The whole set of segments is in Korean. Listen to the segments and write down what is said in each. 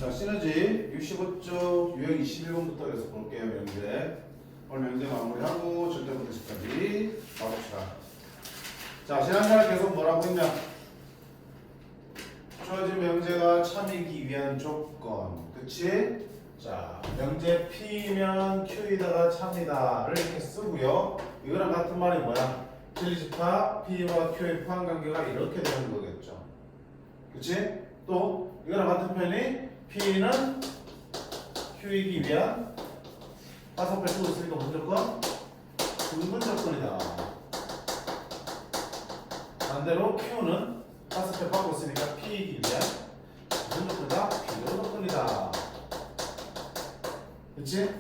자, 시너지 65쪽 유형 21번부터 계속 볼게요, 명제. 오늘 명제 마무리하고 절대분대식까지 가봅시다. 자, 지난날 계속 뭐라고 했냐? 주어진 명제가 참이기 위한 조건. 그치? 자, 명제 P면 Q이다가 참이다를 이렇게 쓰고요. 이거랑 같은 말이 뭐야? 진리집합 P와 Q의 포함관계가 이렇게 되는 거겠죠. 그치? 또 이거랑 같은 편이 P는 Q이기 위한 화살표 쓰고 있으니까 무조건 등분 조건이다. 반대로 Q는 화살표 받고 있으니까 P이기 위한 등분 조건이다. 비교 조건이다. 그치?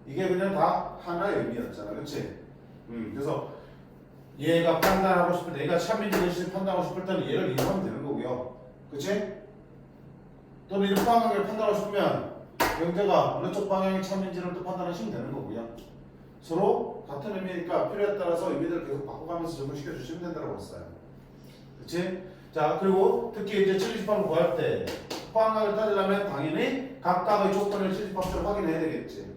이게 그냥 다 하나의 의미였잖아. 그치? 그래서 얘가 판단하고 싶을 때, 얘가 참인지 거짓인지 판단하고 싶을 때는 얘를 이용하면 되는 거고요. 그치? 또는 이런 방향을 판단하고 싶으면 명제가 어느 쪽 방향이 참인지를 또 판단하시면 되는 거고요. 서로 같은 의미니까 필요에 따라서 의미들을 계속 바꿔가면서 적용시켜 주시면 된다고 했어요. 그치? 자, 그리고 특히 이제 진리집합을 구할 때 포함각을 따지려면 당연히 각각의 조건을 진리집합처럼 확인해야 되겠지.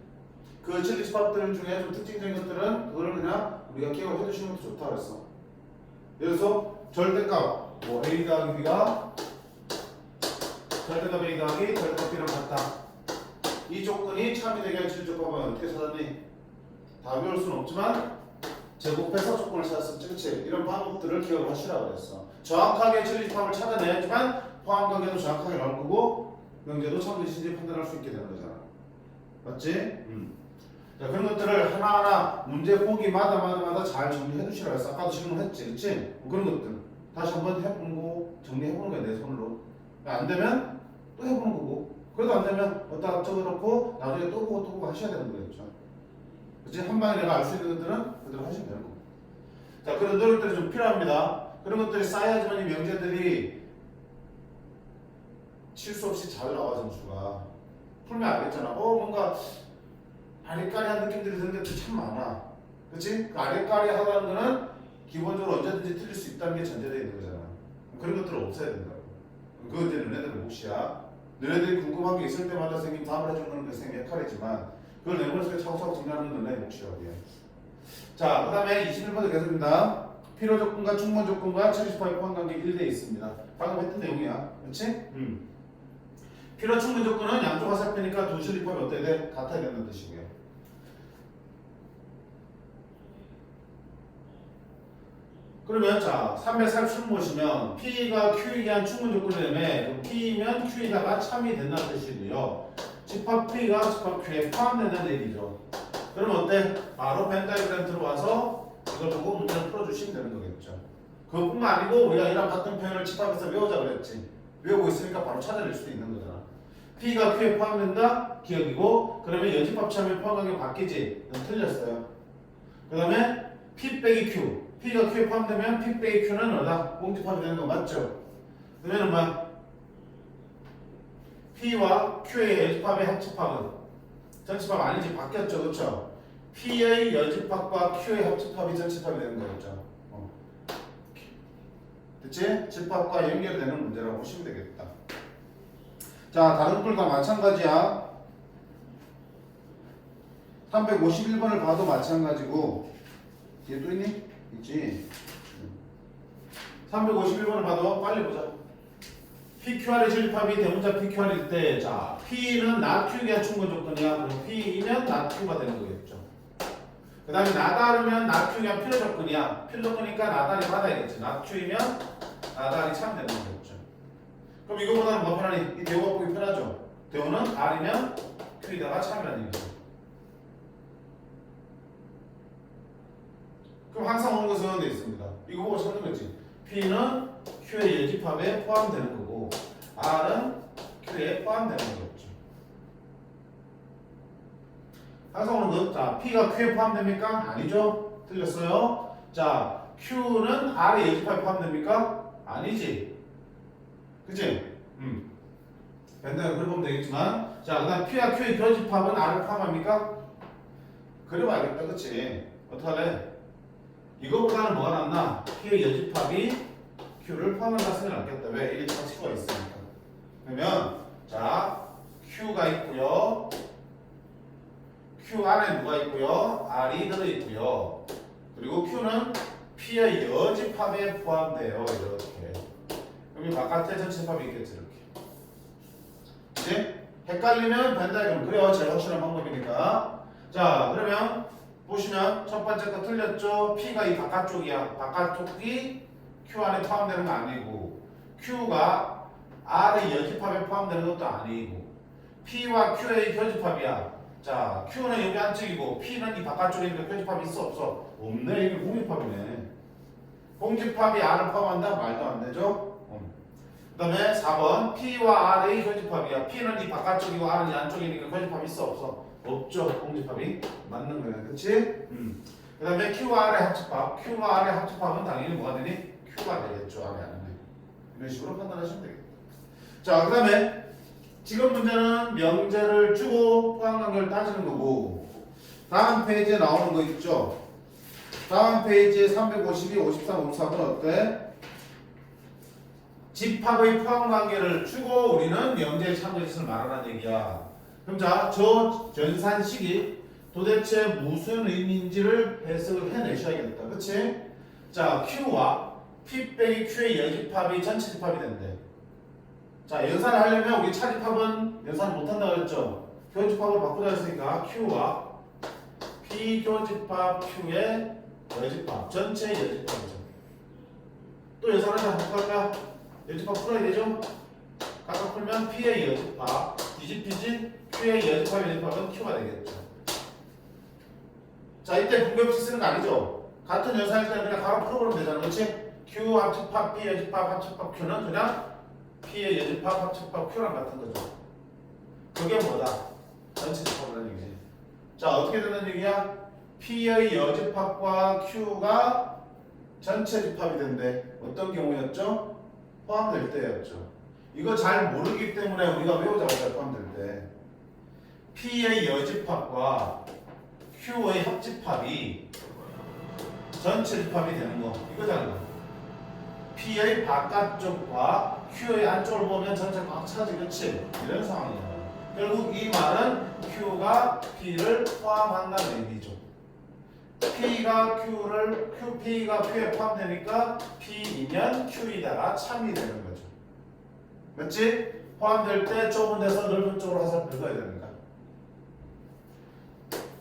그 진리집합들 중에 좀 특징적인 것들은 그거를 그냥 우리가 기억을 해두시는 것도 좋다 그랬어. 예를 들어서 절대값, 뭐 A 더하기 B가 절대값 A 더하기 절대값 B랑 같다. 이 조건이 참이 되게 할 진리집합은 어떻게 찾았니? 다 배울 수는 없지만 제곱해서 조건을 찾았었지, 그치? 이런 방법들을 기억을 하시라고 그랬어. 정확하게 진리집합을 찾아내야지만 포함관계도 정확하게 나올 거고 명제도 참되신지 판단할 수 있게 되는 거잖아. 맞지? 자, 그런 것들을 하나하나 문제 보기마다 잘 정리해 두시라고 했어. 아까도 질문했지, 그치? 그런 것들 다시 한번 해보고 정리해보는 거야, 내 손으로. 안 되면 또 해보는 거고, 그래도 안 되면 어디다 적어놓고 나중에 또 보고 하셔야 되는 거겠죠. 그치? 한 방에 내가 알 수 있는 것들은 그대로 하시면 되는 거고. 자, 그런 노력들이 좀 필요합니다. 그런 것들이 쌓여야지만 이 명제들이 실수 없이 잘 나와, 점수가. 풀면 알겠잖아. 뭔가 아리까리한 느낌들이 드는 것들이 참 많아. 그치? 그 아리까리하다는 거는 기본적으로 언제든지 틀릴 수 있다는 게 전제되어 있는 거잖아. 그런 것들을 없애야 된다고. 그거 이제 너네들 몫이야. 너네들이 궁금한 게 있을 때마다 선생님 답을 해주는 게 선생님 역할이지만 그걸 내 머릿속에 차곡차곡 정리하는 건 너네 몫이라고 해. 자, 그 다음에 21번도 계속입니다. 필요 조건과 충분 조건과 70%의 포함관계 1대 있습니다. 방금 했던 내용이야. 그치? 필요 충분 조건은 양쪽 화살표니까 두 진리법이 어때야 돼? 같아야 된다는 뜻이고요. 그러면 자, 340 보시면 P가 Q이게 한 충분 조건이라면 P면 Q에다가 참이 된다는 뜻이고요. 집합 P가 집합 Q에 포함된다는 얘기죠. 그러면 어때? 바로 벤 다이어그램 들어와서 이걸 보고 문제를 풀어주시면 되는 거겠죠. 그것뿐만 아니고 우리가 이랑 같은 표현을 집합해서 외우자 그랬지. 외우고 있으니까 바로 찾아낼 수도 있는 거잖아. P가 Q에 포함된다? 기억이고, 그러면 연집합 참여 포함하게 바뀌지? 넌 틀렸어요. 그 다음에 P 빼기 Q. P가 Q에 포함되면 P 빼기 Q는 어디다? 공집합이 되는 거 맞죠? 그러면 뭐야? P와 Q의 연집합의 합집합은 전집합 아니지? 바뀌었죠, 그렇죠? P의 여집합과 Q의 합집합이 전집합이 되는 거였죠. 됐지? 집합과 연결되는 문제라고 보시면 되겠다. 자, 다른 걸 다 마찬가지야. 351번을 봐도 마찬가지고. 뒤에 또 있니? 있지. 351번을 봐도 빨리 보자. PQR의 진리합이 대문자 PQR일 때, 자, P는 not Q에 대한 충분 조건이야. 그럼 P이면 not Q가 되는 거겠죠. 그 다음에 나다르면 not Q에 대한 필요 조건이야. 필요 조건이니까 나다리 받아야겠지. not Q이면 나다리 참 되는 거겠죠. 그럼 이거보다는 뭐 편하니? 이 대우가 보기 편하죠. 대우는 R이면 Q에다가 참이라는 얘기죠. 그럼 항상 오는 것은 돼 있습니다. 이거 보고 찾는 거지. P는 Q의 여집합에 포함되는 거고 R은 Q에 포함되는 거겠죠. 항상 오는 것. 자, P가 Q에 포함됩니까? 아니죠. 틀렸어요. 자, Q는 R의 여집합에 포함됩니까? 아니지. 그치? 밴드가 그려보면 되겠지만, 자, 그 다음 P와 Q의 교집합은 R을 포함합니까? 그려봐야겠다. 그치? 어떡할래? 이거보다는 뭐가 낫나? P의 여집합이 Q를 포함한다 쓰면 낫겠다. 왜? 이게 차치가 있으니까. 그러면 포함돼요. 이렇게. 여기 바깥에 전체 집합이 있겠지 이렇게. 이제 헷갈리면 벤 다이그램 그래요. 제일 확실한 방법이니까. 자 그러면 보시면 첫 번째 거 틀렸죠. P가 이 바깥쪽이야. 바깥쪽이 Q 안에 포함되는 거 아니고 Q가 R의 여집합에 포함되는 것도 아니고 P와 Q의 교집합이야. 자 Q는 여기 안쪽이고 P는 이 바깥쪽이니까 교집합이 있어 없어? 없네. 이게 공집합이네. 공집합이 R을 포함한다? 말도 안 되죠? 그 다음에 4번 P와 R의 교집합이야. P는 이 바깥쪽이고 R은 이 안쪽이니까 교집합이 있어 없어? 없죠. 공집합이 맞는 거야. 그치? 그 다음에 Q와 R의 합집합. Q와 R의 합집합은 당연히 뭐가 되니? Q가 되겠죠. R이 아니네. 이런 식으로 판단하시면 되겠다. 자, 그 다음에 지금 문제는 명제를 주고 포함관계를 따지는 거고 다음 페이지에 나오는 거 있죠? 다음 페이지에 352, 53, 54번 어때? 집합의 포함관계를 주고 우리는 명제의 참고짓을 말하라는 얘기야. 그럼 자, 저 전산식이 도대체 무슨 의미인지를 해석을 해내셔야겠다. 그치? 자, Q와 P 빼기 Q의 여집합이 전체 집합이 된대. 자, 연산을 하려면 우리 차집합은 연산을 못한다고 했죠? 교집합을 바꾸자 했으니까 Q와 P 교집합 Q의 여집합, 전체 여집합이죠. 또 연산을 다 바꿀까? 여집합 풀어야 되죠? 각각 풀면 P의 여집합, 뒤집히지 Q의 여집합은 Q가 되겠죠. 자, 이때 분배없이 쓰는 거 아니죠? 같은 연산일 때는 그냥 바로 풀어보면 되잖아. 그렇지? Q 합집합, P 여집합, 합집합 Q는 그냥 P의 여집합, 합집합 Q랑 같은 거죠. 그게 뭐다? 전체 집합이라는 얘기지. 자, 어떻게 되는 얘기야? P의 여집합과 Q가 전체 집합이 된대. 어떤 경우였죠? 포함될 때였죠. 이거 잘 모르기 때문에 우리가 외우자마자 포함될 때 P의 여집합과 Q의 합집합이 전체 집합이 되는 거 이거잖아. P의 바깥쪽과 Q의 안쪽을 보면 전체 꽉 차지, 그치? 이런 상황이야. 결국 이 말은 Q가 P를 포함한다는 얘기죠. P가 Q에 포함되니까 P이면 Q이다가 참이 되는 거죠. 맞지? 포함될 때 좁은 데서 넓은 쪽으로 화살표를 그어야 됩니다.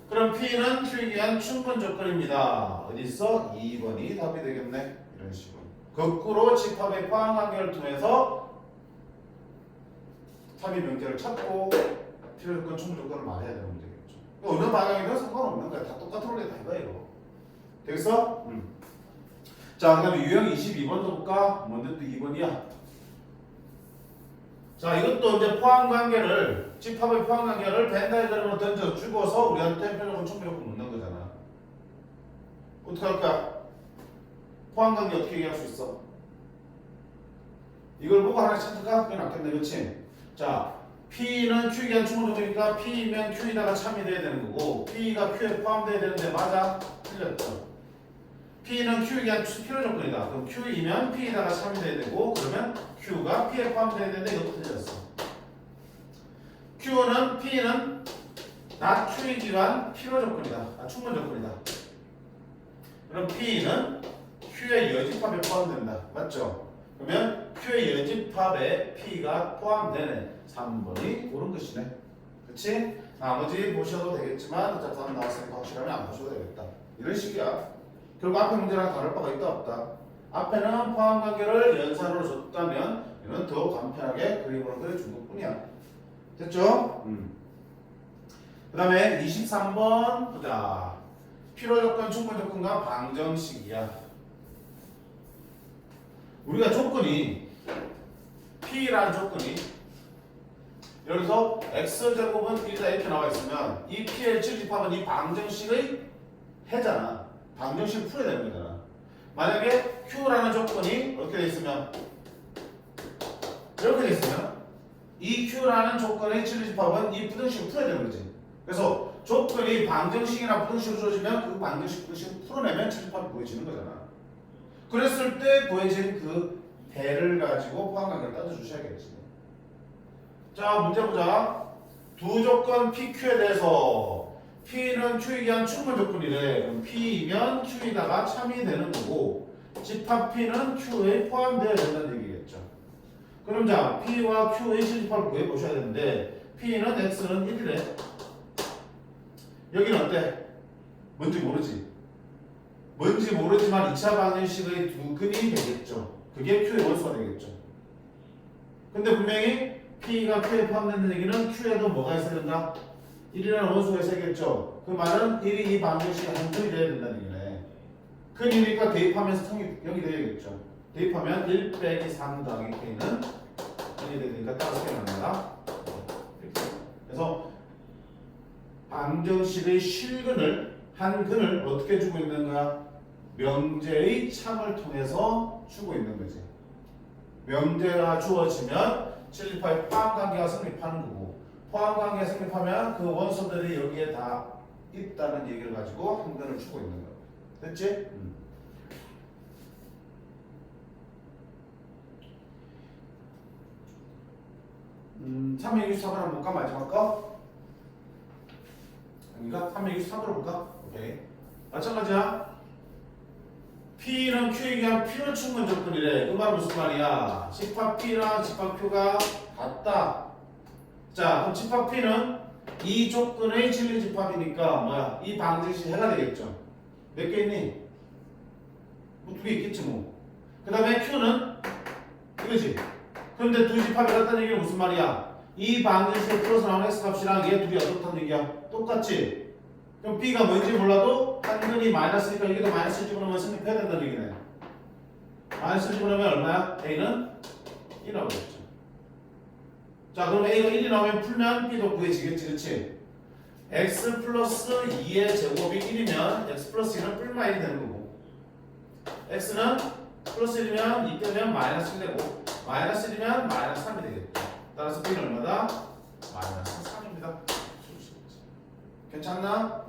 그럼 P는 Q에 대한 충분 조건입니다. 어디 있어? 2번이 답이 되겠네. 이런 식으로. 거꾸로 집합의 포함관계를 통해서 삽입 명제를 찾고 필요 조건, 충분 조건을 말해야 되는 문제겠죠. 어느 방향이든 상관없는 거야. 다 똑같은 원리 다 이거예요. 되겠어? 자, 그 다음에 유형 22번도 볼까? 뭔데 또 2번이야? 자, 이것도 이제 포함관계를, 집합의 포함관계를 벤 다이그램으로 던져 주고서 우리한테 표적은 충분 조건 묻는 거잖아. 어떻게 할까? 포함관계 어떻게 얘기할 수 있어? 이걸 보고 하나씩 찾을까? 그게 낫겠네, 그치? 자, P는 Q에 대한 충분 조건이니까 P면 Q에다가 참이 돼야 되는 거고 P가 Q에 포함돼야 되는데 맞아? 틀렸죠. P는 Q에 대한 필요 조건이다. 그럼 Q이면 P에다가 참이 돼야 되고 그러면 Q가 P에 포함돼야 되는데 이것도 틀렸어. P는 not Q이지만 필요 조건이다. 충분 조건이다. 그럼 P는 Q의 여집합에 포함된다. 맞죠? 그러면 Q의 여집합에 P가 포함되네. 3번이 옳은 것이네. 그치? 나머지 보셔도 되겠지만 어차피 답 나왔으니까 확실하면 안 보셔도 되겠다. 이런 식이야. 결국 앞에 문제랑 다를 바가 있다 없다. 앞에는 포함관계를 연산으로 줬다면 이는 더 간편하게 그림으로 그려준 것뿐이야. 됐죠? 그 다음에 23번 보자. 필요조건, 충분조건과 방정식이야. 우리가 조건이 P라는 조건이 여기서 X제곱은 B다 이렇게 나와 있으면 이 P의 집합은 이 방정식의 해잖아. 방정식을 풀어야 되는 거잖아. 만약에 Q라는 조건이 어떻게 돼 있으면 이렇게 돼 있으면 이 Q라는 조건의 진리집합은 이 부등식을 풀어야 되는 거지. 그래서 조건이 방정식이나 부등식으로 주어지면 그 방정식 부등식을 풀어내면 진리집합이 보여지는 거잖아. 그랬을 때 보여진 그 배를 가지고 포함관계를 따져주셔야겠지. 자, 문제 보자. 두 조건 PQ에 대해서 P는 Q에 대한 충분 조건이래. 그럼 P이면 Q에다가 참이 되는 거고 집합 P는 Q에 포함되어야 된다는 얘기겠죠. 그럼 자, P와 Q의 실집합을 구해보셔야 되는데 P는 X는 1이래. 여기는 어때? 뭔지 모르지? 뭔지 모르지만 2차 방정식의 두 근이 되겠죠. 그게 Q의 원소가 되겠죠. 근데 분명히 P가 Q에 포함된다는 얘기는 Q에도 뭐가 있어야 된다? 1이라는 원소가 있어야겠죠. 그 말은 1이 이 방정식의 한 근이 돼야 된다는 얘기네. 근이니까 대입하면서 여기 되겠죠. 대입하면 1 빼기 3 더하기 K는 1이 되니까 따라서 나옵니다. 그래서 방정식의 실근을 한 근을 어떻게 주고 있는 거야? 명제의 참을 통해서 주고 있는 거지. 명제가 주어지면 실립파의 포함관계가 성립하는 거고 포함관계가 성립하면 그 원소들이 여기에 다 있다는 얘기를 가지고 한 근을 주고 있는 거야. 됐지? 363을 한번 볼까? 마지막 거? 아닌가? 363으로 볼까? 오케이. 마찬가지야. P는 Q에 의한 필요 충분 조건이래. 그 말은 무슨 말이야? 집합 P랑 집합 Q가 같다. 자, 그럼 집합 P는 이 조건의 진리 집합이니까 뭐야? 이 방정식 해가 되겠죠. 몇 개 있니? 뭐 2개 있겠지 뭐. 그 다음에 Q는 이거지. 그런데 두 집합이 같다는 얘기는 무슨 말이야? 이 방정식에 풀어서 나오는 X값이랑 얘 둘이 어떻다는 얘기야? 똑같지? 그럼 B가 뭔지 몰라도 한 근이 마이너스니까 여기도 마이너스 집어넣으면 성립해야 된다는 얘기네. 마이너스 집어넣으면 얼마야? A는 1 나오겠죠. 자, 그럼 A가 1이 나오면 풀면 B도 구해지겠지, 그렇지? X 플러스 2의 제곱이 1이면 X 플러스 2는 뿔마 1이 되는 거고 X는 플러스 1이면 2 빼면 마이너스 1 되고 마이너스 1이면 마이너스 3이 되겠죠. 따라서 B는 얼마다? 마이너스 3입니다. 괜찮나?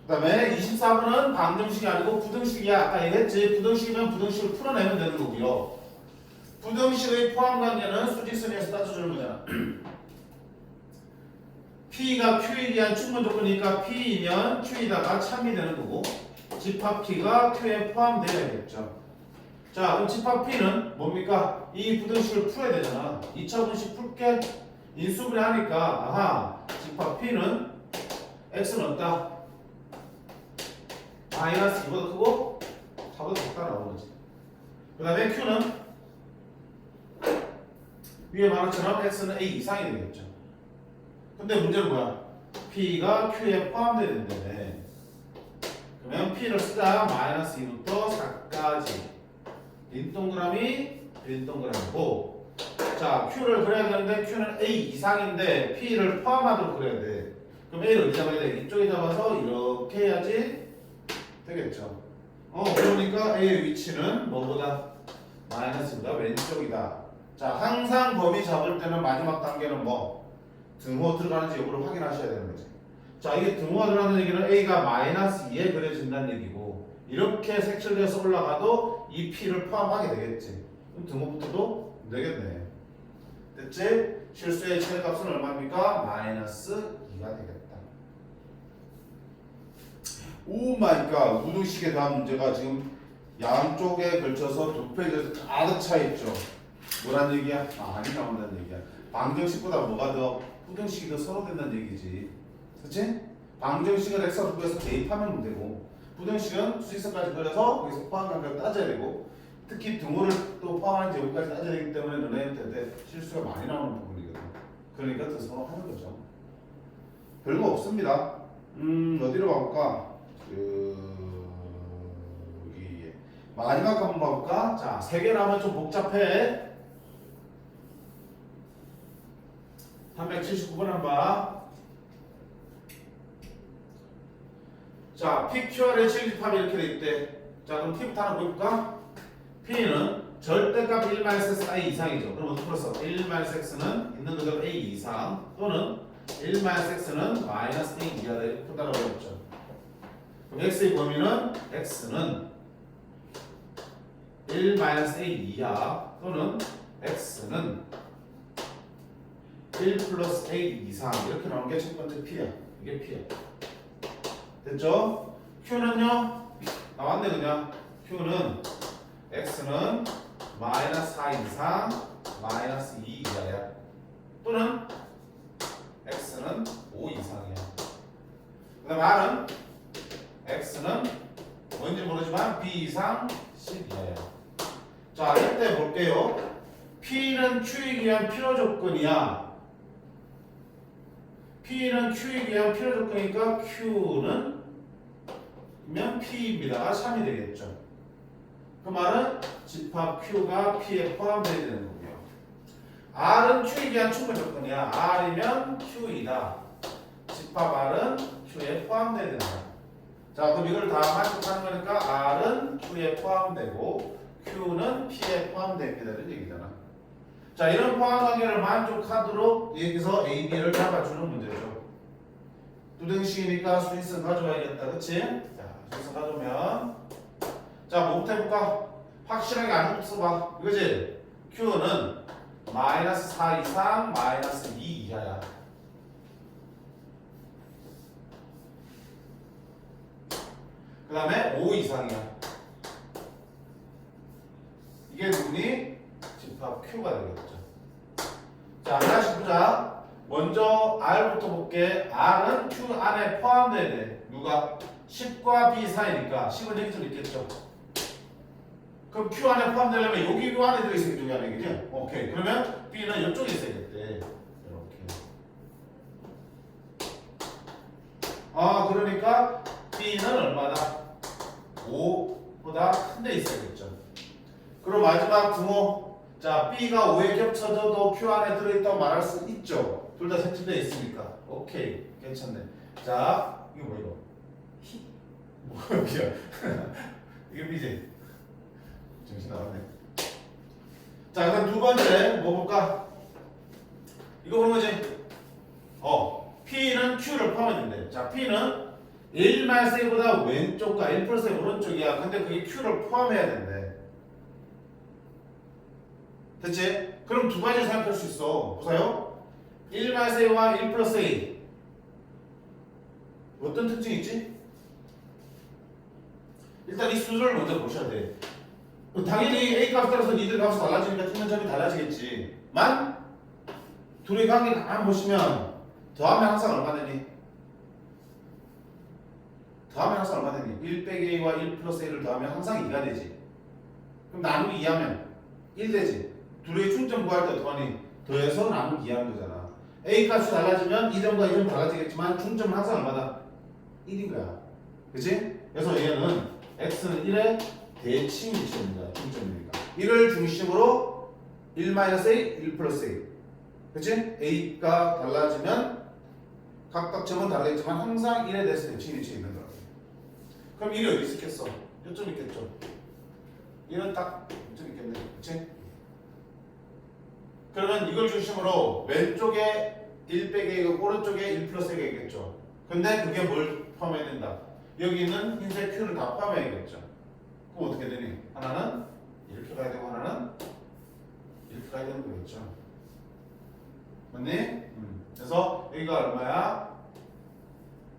그 다음에 24번은 방정식이 아니고 부등식이야. 아까 얘기했지. 부등식이면 부등식을 풀어내면 되는 거고요. 부등식의 포함관계는 수직선에서 따져주는 거잖아. P가 Q에 대한 충분 조건이니까 P이면 Q에다가 참이 되는 거고 집합 P가 Q에 포함되어야겠죠. 자, 그럼 집합 P는 뭡니까? 이 부등식을 풀어야 되잖아. 2차 부등식 풀게 인수분해 하니까 아하, 집합 P는 X는 없다. 마이너스 2보다 크고 4보다 작다 나오는 거지. 그 다음에 Q는 위에 말한 것처럼 X는 A 이상이 되겠죠. 근데 문제는 뭐야? P가 Q에 포함되어야 된다네. 그러면 P를 쓰자. 마이너스 2부터 4까지 빈 동그라미 빈 동그라미고 자, Q를 그려야 되는데 Q는 A 이상인데 P를 포함하도록 그려야 돼. 그럼 A를 어디 잡아야 돼? 이쪽에 잡아서 이렇게 해야지 되겠죠. 그러니까 A의 위치는 뭐보다? 마이너스보다 왼쪽이다. 자, 항상 범위 잡을 때는 마지막 단계는 뭐? 등호 들어가는지 여부를 확인하셔야 되는 거지. 자, 이게 등호가 들어가는 얘기는 A가 마이너스 2에 그려진다는 얘기고 이렇게 색칠되어서 올라가도 이 P를 포함하게 되겠지. 그럼 등호부터도 되겠네. 됐지? 실수의 최대값은 얼마입니까? 마이너스 2가 되겠다. 오 마이 갓. 우등식에 대한 문제가 지금 양쪽에 걸쳐서 두 페이지에서 가득 차 있죠. 뭐란 얘기야? 많이 나온다는 얘기야. 방정식보다 뭐가 더 부등식이 더 서로 된다는 얘기지. 그치? 방정식은 X가 구해서 대입하면 되고 부등식은 수직선까지 그려서 거기서 포함관계를 따져야 되고 특히 등호를 또 포함하는지 여기까지 따져야 되기 때문에 너네한테 실수가 많이 나오는 부분이거든. 그러니까 더 서로 하는 거죠. 별거 없습니다. 어디로 가볼까? 여기 마지막 한번 봐볼까? 자, 세 개 나오면 좀 복잡해. 379번 한번 봐. 자, PQR의 실집합이 이렇게 돼 있대. 자, 그럼 T부터 하나 볼까? P는 절대값 1-X I 이상이죠. 그럼 어떻게 풀었어? 1-X는 있는 그대로 A 이상 또는 1-X는 마이너스 A 이하다 이렇게 푼다고 했죠. 그럼 X의 범위는 X는 1-A 이하 또는 X는 1 플러스 A 이상 이렇게 나오는 게 첫 번째 P야. 이게 P야. 됐죠? Q는요? 나왔네 그냥. Q는 X는 마이너스 4 이상 마이너스 2 이하야. 또는 X는 5 이상이야. 그 다음 R은 X는 뭔지 모르지만 B 이상 10 이하야. 자, 이때 볼게요. P는 Q이기 위한 필요 조건이야. P는 Q이기 위한 필요 조건이니까 Q는 면 P입니다가 3이 되겠죠. 그 말은 집합 Q가 P에 포함되어야 되는 거고요. R은 Q이기 위한 충분 조건이야. R이면 Q이다. 집합 R은 Q에 포함되어야 된다. 자, 그럼 이걸 다 만족하는 거니까 R은 Q에 포함되고 Q는 P에 포함됩니다. 이런 얘기잖아. 자, 이런 포함 관계를 만족하도록 여기서 A, B를 잡아주는 문제죠. 뚜둥식이니까 수인성 가져와야겠다. 그치? 자, 수인성 가져오면 자, 뭐부터 해볼까? 확실하게 안 써봐. 이거지? Q는 마이너스 4 이상 마이너스 2 이하야. 그 다음에 5 이상이야. 이게 누구니? 집합 Q가 되겠죠. 자, 하나씩 보자. 먼저 R부터 볼게. R은 Q 안에 포함돼야 돼. 누가? 10과 B 사이니까 10은 여기 좀 있겠죠. 그럼 Q 안에 포함되려면 여기 요 안에 들어있어야겠죠. 여기 안에. 그죠? 오케이. 그러면 B는 이쪽에 있어야겠대. 이렇게. 아, 그러니까 B는 얼마다? 5보다 큰 데 있어야겠죠. 그리고 마지막 등호. 자, B가 5에 겹쳐져도 Q 안에 들어있다고 말할 수 있죠. 둘 다 색칠되어 있으니까. 오케이. 괜찮네. 자, 이거 뭐 이거? 뭐야? 이게 B지? 정신 나갔네. 자, 그럼 두 번째 뭐 볼까? 이거 보는 거지? P는 Q를 포함해준대. 자, P는 1-A보다 왼쪽과 1 플러스 A 오른쪽이야. 근데 그게 Q를 포함해야 된대. 됐지? 그럼 두 가지 생각할 수 있어. 보세요. 1-A와 1 플러스 A. 어떤 특징이 있지? 일단 이 수를 먼저 보셔야 돼. 당연히 A 값 따라서 니들 값이 달라지니까 틀린 점이 달라지겠지만 둘의 관계 가만 보시면 더하면 항상 얼마 되니? 더하면 항상 얼마 되니? 1 빼기 A와 1 플러스 A를 더하면 항상 2가 되지. 그럼 나누기 2하면 1 되지. 둘의 충점 구할 때 어떡하니? 더해서 나누기 2하는 거잖아. A 값이 달라지면 2점과 2점 달라지겠지만 충점은 항상 얼마다? 1인 거야. 그치? 그래서 얘는 X는 1의 대칭 위치입니다. 중점이니까. 1을 중심으로 1-A, 1 플러스 A. 그치? A가 달라지면 각각 점은 다르겠지만 항상 1에 대해서 대칭 위치에 있는 거라고. 그럼 1이 어디 있겠어? 요점 있겠죠? 1은 딱 요점 있겠네. 그치? 그러면 이걸 중심으로 왼쪽에 1 빼기 A가 오른쪽에 1 플러스 A가 있겠죠? 근데 그게 뭘 포함해야 된다? 여기 있는 흰색 Q를 다 포함해야겠죠? 그럼 어떻게 되니? 하나는 이렇게 가야 되고 하나는 이렇게 가야 되는 거겠죠. 맞니? 그래서 여기가 얼마야?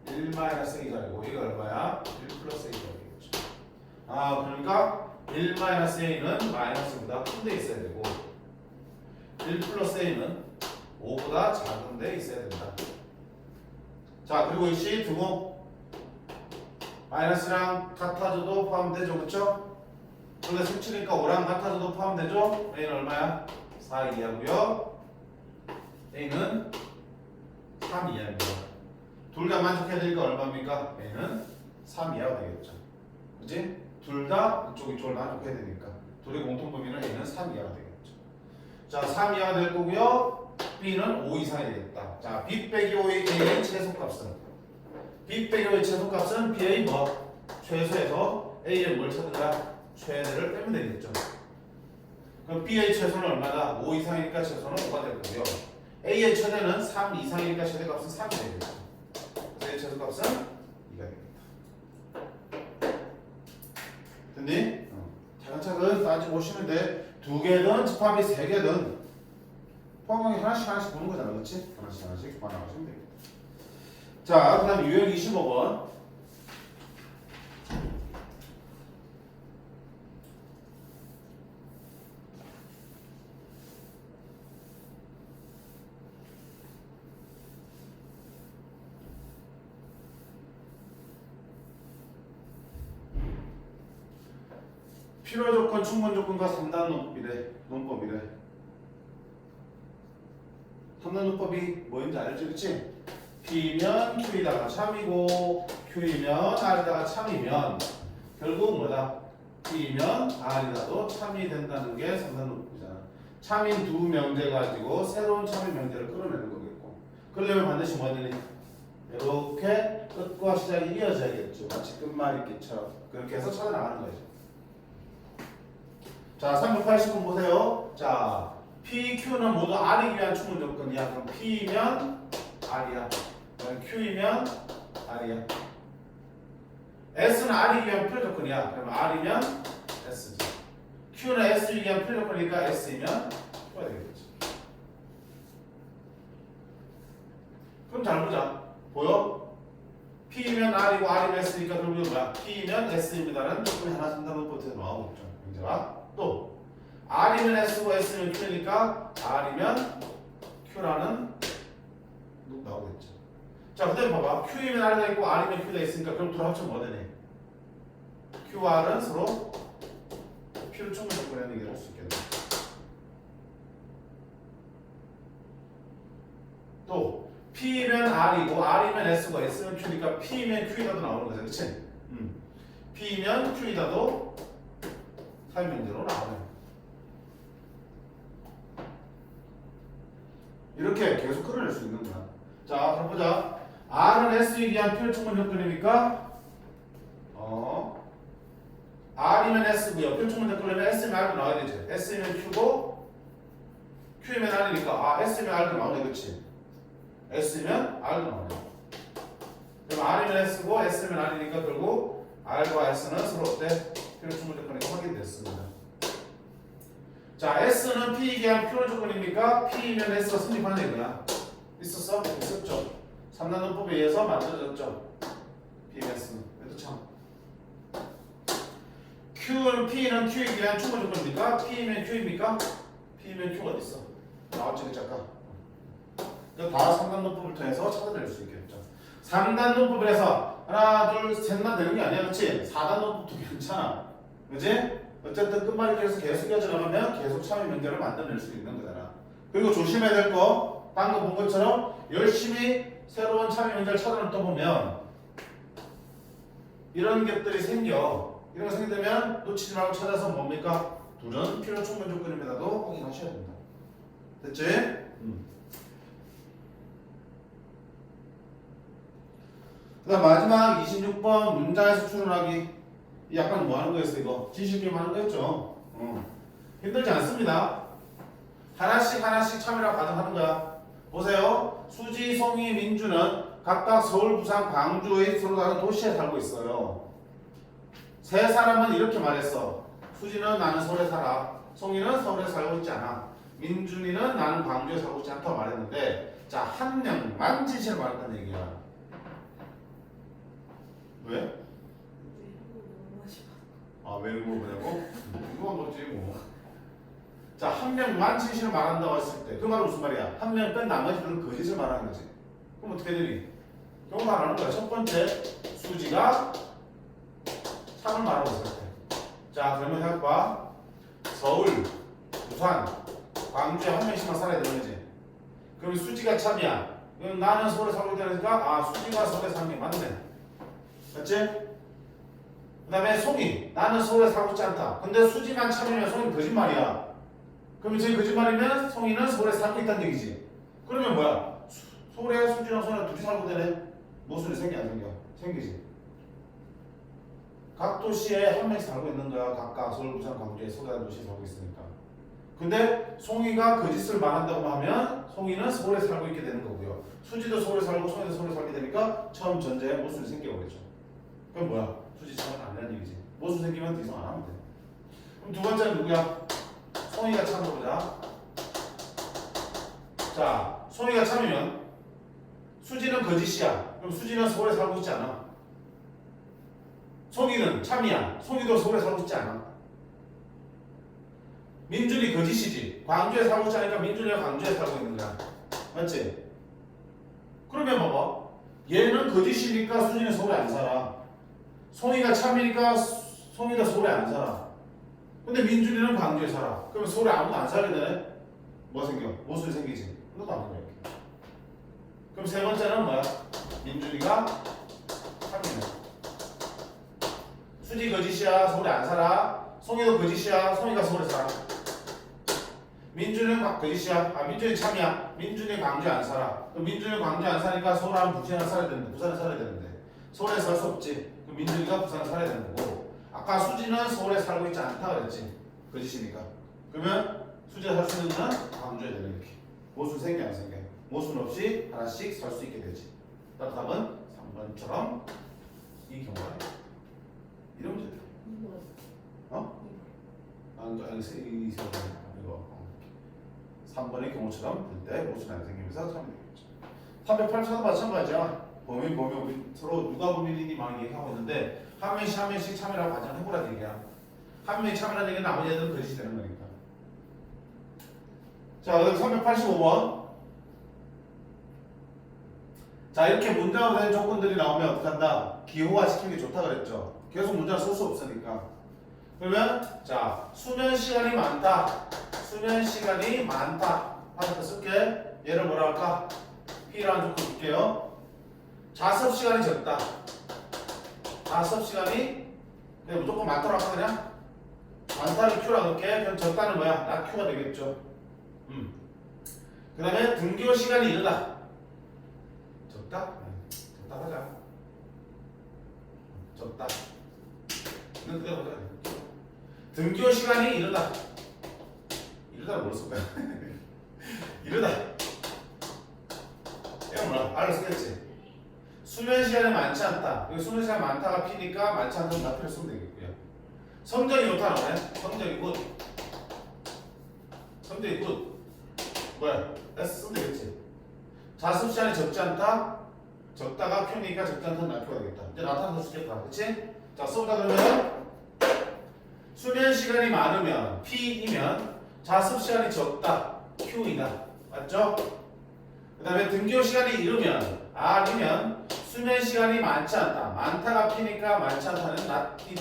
1-A자리고 여기가 얼마야? 1 플러스 A자리겠죠. 아, 그러니까 1-A는 마이너스보다 큰 데 있어야 되고 1 플러스 A는 5보다 작은 데 있어야 된다. 자, 그리고 이 C 등호 마이너스랑 같아져도 포함되죠. 그쵸? 근데 색칠이니까 5랑 같아져도 포함되죠? A는 얼마야? 4 이하고요. A는 3 이하입니다. 둘 다 만족해야 되니까 얼마입니까? A는 3 이하가 되겠죠. 그치? 둘 다 이쪽을 만족해야 되니까 둘의 공통범위는 A는 3 이하가 되겠죠. 자, 3 이하가 될 거고요. B는 5 이상이 되겠다. 자, B 빼기 5의 A의 최소값은 B 빼기 5의 최소값은 B의 뭐? 최소에서 A의 뭘 찾는다? 최대를 빼면 되겠죠. 그럼 B의 최소는 얼마다? 5 이상이니까 최소는 5가 될 거고요. A의 최대는 3 이상이니까 최대값은 3이 되겠죠. 그래서 A의 최소값은 2가 되겠다. 됐니? 차근차근 따지고 오시면 돼. 2개든 집합이 3개든 포함하기 하나씩 보는 거잖아. 그렇지? 하나씩 반항하시면 되겠다. 자, 그 다음 유형 25번. 필요 조건, 충분 조건과 3단 논법이래. 3단 논법이 뭐인지 알지, 그치? P면 Q이다가 참이고 Q이면 R이다가 참이면 결국 뭐다? P면 R이다도 참이 된다는 게 3단 논법이잖아. 참인 두 명제 가지고 새로운 참인 명제를 끌어내는 거겠고, 그러려면 반드시 뭐 해야 되니? 이렇게 끝과 시작이 이어져야겠죠. 마치 끝말잇기처럼. 그렇게 해서 찾아나가는 거죠. 자, 380번 보세요. 자, P, Q는 모두 R이기 위한 충분 조건이야. 그럼 P면 R이야. Q이면 R이야. S는 R이기 위한 필요 조건이야. 그럼 R이면 S지. Q는 S이기 위한 필요 조건이니까 S이면 Q가 되겠지. 그럼 잘 보자. 보여? P면 R이고 R이면 S니까 그럼 이거 뭐야? P면 S입니다라는 조건이 하나 상담법에서 나오고 있죠. 문제가. 또 R이면 S고 S면 Q니까 R이면 Q라는 나오겠죠. 자, 그다음에 봐봐. Q이면 R가 있고 R이면 Q가 있으니까 그럼 둘 합치면 뭐 되니? Q와 R은 서로 P를 충분히 조건이라는 얘기를 할 수 있겠네. 또 P면 R이고 R이면 S고 S면 Q니까 P면 Q이다도 나오는 거죠. 그치? P면 Q이다도 사유명제로 나오네. 이렇게 계속 끌어낼 수 있는 거야. 자, 그럼 보자. R은 S이기 위한 필요 충분 조건이니까 R이면 S고요. 필요 충분 조건이면 S면 R도 나와야 되지. S면 Q고 Q면 R이니까 S면 R도 나오네. 그치? S면 R도 나오네. 그럼 R이면 S고 S면 R이니까 결국 R과 S는 서로 어때? 필요 충분 조건이 확인됐습니다. 자, S는 P이기 위한 필요 조건이니까 P이면 S가 성립하는 거야. 있었어? 있었죠. 3단 논법에 의해서 만들어졌죠. P면 S는. 그래도 참. P는 Q이기 위한 충분 조건입니까? P면 Q입니까? P면 Q가 어디 있어? 나왔지, 그 잠깐. 다 3단 논법을 통해서 찾아낼 수 있겠죠. 3단 논법에서 하나, 둘, 셋만 되는 게 아니야, 그렇지? 4단 논법도 괜찮아, 그렇지? 어쨌든 끝말잇기에서 계속 이어져나가면 계속 참여 명제를 만들어낼 수 있는 거잖아. 그리고 조심해야 될 거, 방금 본 것처럼 열심히 새로운 참여 명제를 찾아놓다 보면 이런 것들이 생겨. 이런 거 생기면 놓치지 말고 찾아서 뭡니까? 둘은 필요 충분 조건임에다도 확인하셔야 된다. 됐지? 그 다음 마지막 26번 문장에서 추론하기. 약간 뭐 하는 거였어 이거? 지식게임 하는 거였죠. 힘들지 않습니다. 하나씩 참여라고 가정하는 거야. 보세요. 수지, 송이, 민주는 각각 서울, 부산, 광주의 서로 다른 도시에 살고 있어요. 세 사람은 이렇게 말했어. 수지는 나는 서울에 살아. 송이는 서울에 살고 있지 않아. 민준이는 나는 광주에 살고 있지 않다고 말했는데, 자, 한 명만 진실을 말했다는 얘기야. 왜? 왜 이거 뭐냐고? 이거 뭐지 뭐. 자, 한 명만 진실을 말한다고 했을 때 그 말은 무슨 말이야? 한 명 뺀 나머지들은 거짓을 말하는 거지. 그럼 어떻게 되니? 이거 말하는 거야. 첫 번째, 수지가 참을 말하고 있을 때. 자, 그러면 해봐. 서울, 부산, 광주에 한 명씩만 살아야 되는 거지. 그럼 수지가 참이야. 그럼 나는 서울에 살고 있다니까 수지가 서울에 사는 게 맞네. 맞지? 그 다음에 송이, 나는 서울에 살고 있지 않다. 근데 수지만 참이면 송이는 거짓말이야. 그러면 저기 거짓말이면 송이는 서울에 살고 있다는 얘기지. 그러면 뭐야? 서울에 수지랑 송이랑 둘이 살고 되네? 무슨 일이 생겨 안 생겨? 생기지. 각 도시에 한 명씩 살고 있는 거야. 각각 서울, 부산, 광주에 서울에 도시에 살고 있으니까. 근데 송이가 거짓을 말한다고 하면 송이는 서울에 살고 있게 되는 거고요. 수지도 서울에 살고 송이도 서울에 살게 되니까 처음 전제에 무슨 일이 생겨버리죠. 그럼 뭐야? 수지 참은 아니라는 얘기지. 무슨 생기면 더 이상 안 하면 돼. 그럼 두 번째는 누구야? 송이가 참어보자. 자, 송이가 참으면 수지는 거짓이야. 그럼 수지는 서울에 살고 있지 않아. 송이는 참이야. 송이도 서울에 살고 있지 않아. 민준이 거짓이지. 광주에 살고 있지 않으니까 민준이가 광주에 살고 있는 거야. 맞지? 그러면 봐봐. 얘는 거짓이니까 수지는 서울에 안 살아. 송이가 참이니까 송이도 서울에 안 살아. 근데 민준이는 광주에 살아. 그러면 서울에 아무도 안 살게 되네? 뭐 생겨? 모순이 생기지. 이것도 안 생겨. 이렇게. 그럼 세 번째는 뭐야? 민준이가 3이네. 수지 거짓이야. 서울에 안 살아. 송이도 거짓이야. 송이가 서울에 살아. 민준이는 거짓이야. 민준이 참이야. 민준이 광주에 안 살아. 그럼 민준이 광주에 안 사니까 서울 하면 부산에 살아야 되는데 부산에 살아야 되는데 서울에 살 수 없지. 그럼 민준이가 부산에 살아야 되는 거고 아까 수지는 서울에 살고 있지 않다 그랬지. 거짓이니까. 그러면 수지가 살 수 있는 건 광주에 되는 이렇게. 모순 생겨 안 생겨? 모순 없이 하나씩 살 수 있게 되지. 따라서 답은 3번처럼 이 경우가 이런 문제. 어? 아니 이 이거 3번의 경우처럼 될 때 모순이 안 생기면서 참이 되겠죠. 308차도 마찬가지야. 범인 우리 서로 누가 범인이니 막 얘기하고 있는데 한 명씩 참이라고 가정해보라는 얘기야. 한 명이 참이라는 얘기는 나머지 애들은 거짓이 되는 거니까. 자, 그다음 385번. 자, 이렇게 문장으로 된 조건들이 나오면 어떻게 한다? 기호화 시키는 게 좋다 그랬죠. 계속 문장을 쓸 수 없으니까. 그러면 자, 수면 시간이 많다. 수면 시간이 많다. 하나 쓸게. 얘를 뭐라 할까? P라는 조건 줄게요. 자습 시간이 적다. 자습 시간이 그냥 무조건 많다고 할까 그냥? 많다를 Q라 그럴게. 그럼 적다는 뭐야? 나 Q가 되겠죠. 그 다음에 등교 시간이 이르다. 적다? 적다 하자. 적다. 이건 그대로 보자. 등교 시간이 이르다. 이르다를 뭘 쓸 거야? 이르다. 이거 뭐야? R을 쓰겠지. 수면 시간이 많지 않다. 여기 수면 시간이 많다가 P니까 많지 않다는 나표를 쓰면 되겠고요. 성적이 좋다 나오네. 성적이 굿. 성적이 굿. 뭐야? S 쓰면 되겠지. 자습 시간이 적지 않다. 적다가 Q니까 적지 않다는 나표가 되겠다. 이제 나타나서 쓰겠다. 그치? 자, 써보자 그러면 수면 시간이 많으면 P이면 자습 시간이 적다. Q이다. 맞죠? 그 다음에 등교 시간이 이르면 R이면 수면 시간이 많지 않다. 많다가 P니까 많지 않다는 not P.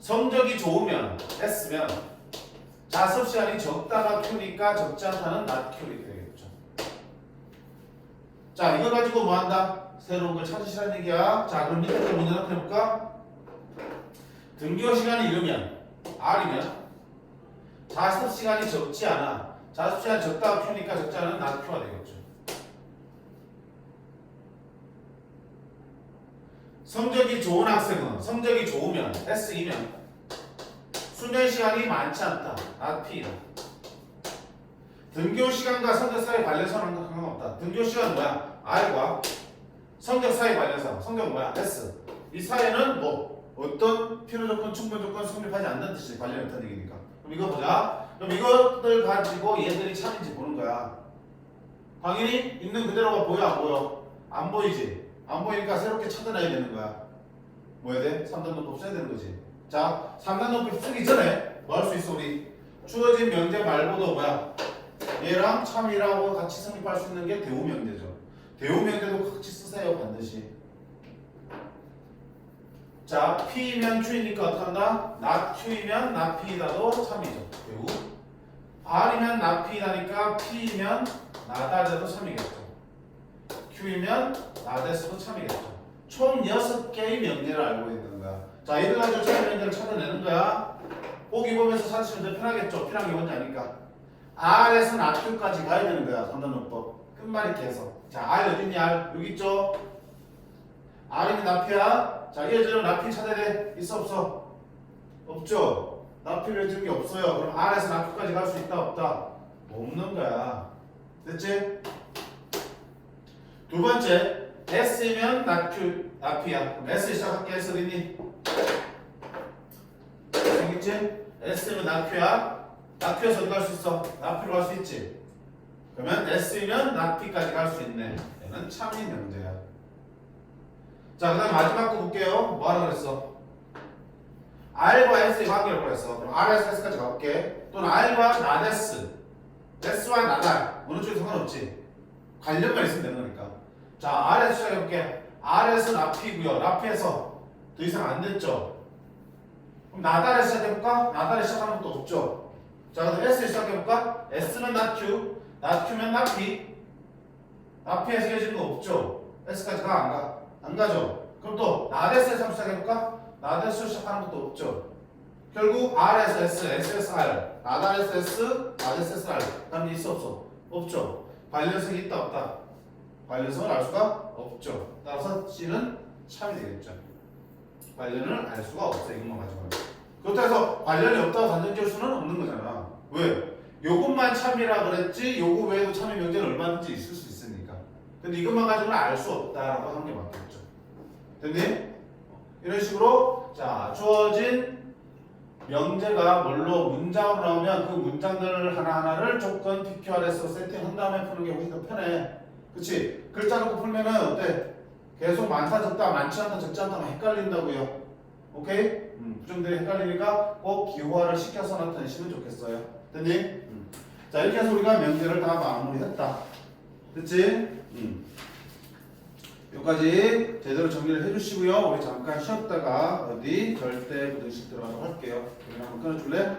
성적이 좋으면 S면 자습 시간이 적다가 Q니까 적지 않다는 not Q 이렇게 되겠죠. 자, 이걸 가지고 뭐 한다? 새로운 걸 찾으시라는 얘기야. 자, 그럼 밑에 거 문제 한번 해볼까? 등교 시간이 이르면 R이면 자습 시간이 적지 않아. 자습 시간이 적다가 Q니까 적지 않은 not Q가 되겠죠. 성적이 좋은 학생은 성적이 좋으면 S이면 수면 시간이 많지 않다. not P다. 등교 시간과 성적 사이 관련성은 상관없다. 등교 시간은 뭐야? R과 성적 사이 관련성. 성적은 뭐야? S. 이 사이에는 뭐 어떤 필요 조건, 충분 조건 성립하지 않는 뜻이 관련이 없다는 얘기니까. 그럼 이거 보자. 그럼 이것들 가지고 얘들이 참인지 보는 거야. 당연히 있는 그대로가 보여 안 보여? 안 보이지. 안 보이니까 새롭게 찾아내야 되는 거야. 뭐 해야 돼? 3단 논법 써야 되는 거지. 자, 3단 논법 쓰기 전에 뭐 할 수 있어 우리? 주어진 명제 말고도 뭐야? 얘랑 참이라고 같이 성립할 수 있는 게 대우 명제죠. 대우 명제도 같이 쓰세요 반드시. 자, P이면 Q이니까 어떻게 한다? not Q이면 not P이다도 참이죠. 대우. R이면 not P이다니까 P이면 not R도 참이겠죠. Q이면 not S도 참이겠죠. 총 6개의 명제를 알고 있는 거야. 자, 이걸 가지고 참 명제를 찾아내는 거야. 보기 보면서 찾으시면 더 편하겠죠. 필요한 게 뭔지 아니까. R에서 not Q까지 가야 되는 거야. 3단 논법. 끝말잇기 해서. 자, R 어딨니? R 여기 있죠? R이면 나피야. 자, 예전에 나피 찾아야 돼. 있어 없어? 없죠? 나피를 해주는 게 없어요. 그럼 R에서 나피까지 갈 수 있다 없다? 없는 거야. 됐지? 두 번째 S이면 나피, 나피야. 그럼 S 시작할게. S 어딨니? 생겼지? S면 나피야. 나피에서 어디 갈 수 있어? 나피로 갈 수 있지? 그러면 S이면 나피까지 갈 수 있네. 얘는 참인 명제야. 자, 그 다음 마지막 거 볼게요. 뭐 하라 그랬어? R과 S의 관계를 보랬어. 그럼 R에서 S까지 가볼게. 또는 R과 not S. S와 not R. 어느 쪽이 상관없지. 관련만 있으면 되는 거니까. 자, R에서 시작해볼게. R에서 not P고요. not P에서 더 이상 안 됐죠? 그럼 나달에 시작해볼까? 나달에 시작하는 것도 없죠. 자, 그럼 S 시작해볼까? S는 not Q, not Q면 not P. not P에서 이어지는 거 없죠. S까지 가? 안 가? 안 가죠. 그럼 또 not S에서 한번 시작해볼까? not S로 시작하는 것도 없죠. 결국 R에서 S, S에서 R, not R에서 S, not S에서 R. 답이 있어 없어? 없죠. 관련성이 있다 없다? 관련성을 알 수가 없죠. 따라서 C는 참이 되겠죠. 관련을 알 수가 없어. 이것만 가지고는. 그렇다고 해서 관련이 없다고 단정 지을 수는 없는 거잖아. 왜? 요것만 참이라 그랬지 요거 외에도 참의 명제는 얼마든지 있을 수 있으니까. 근데 이것만 가지고는 알 수 없다라고 하는 게 맞겠죠. 됐니? 이런 식으로 자 주어진 명제가 뭘로 문장으로 나오면 그 문장들 하나하나를 조건 PQRS로 세팅한 다음에 푸는 게 훨씬 더 편해. 그치? 글자 놓고 풀면은 어때? 계속 많다 적다 많지 않다 적지 않다 헷갈린다고요. 오케이? 부정들이 헷갈리니까 꼭 기호화를 시켜서 나타내시면 좋겠어요. 됐니? 자 이렇게 해서 우리가 명제를 다 마무리했다. 됐지? 여기까지 제대로 정리를 해주시고요. 우리 잠깐 쉬었다가 어디 절대 부등식 들어가도록 할게요. 여기 한번 끊어줄래?